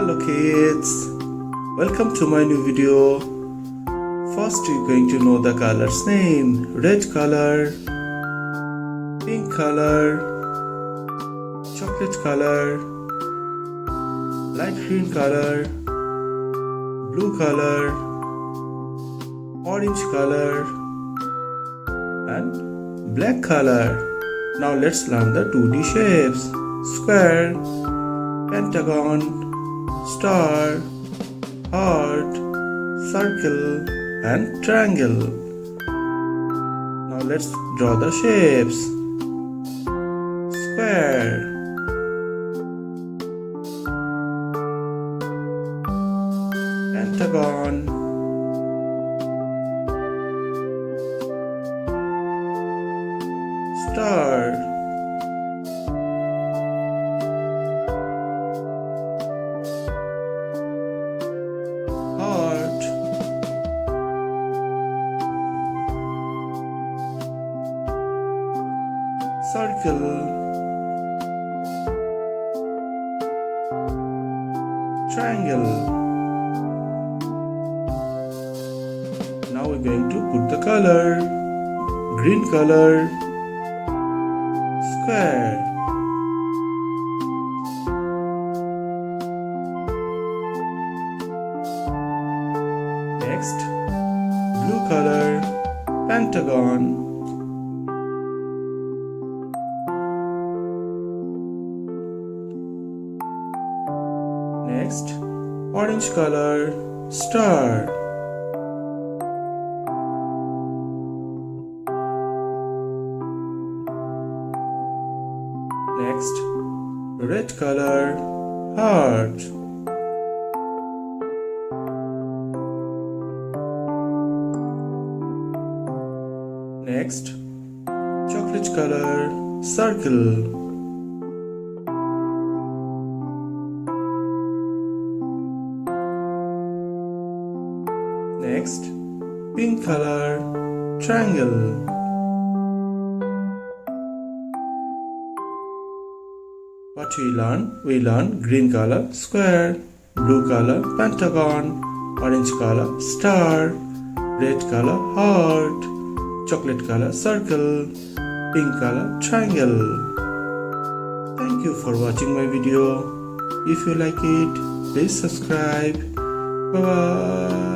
Hello kids, welcome to my new video. First you're going to know the color's name. Red color, pink color, chocolate color, light green color, blue color, orange color and black color. Now let's learn the 2D shapes. Square, pentagon, star, heart, circle and triangle. Now let's draw the shapes. Square, pentagon, star, heart, circle, triangle. Now we're going to put the color. Green color, square, next blue color, pentagon, next orange color, star, next red color, heart, next chocolate color, circle, next pink color, triangle. What we learn? We learn green color, square, blue color, pentagon, orange color, star, red color, heart, chocolate color, circle, pink color, triangle. Thank you for watching my video. If you like it, please subscribe. Bye bye.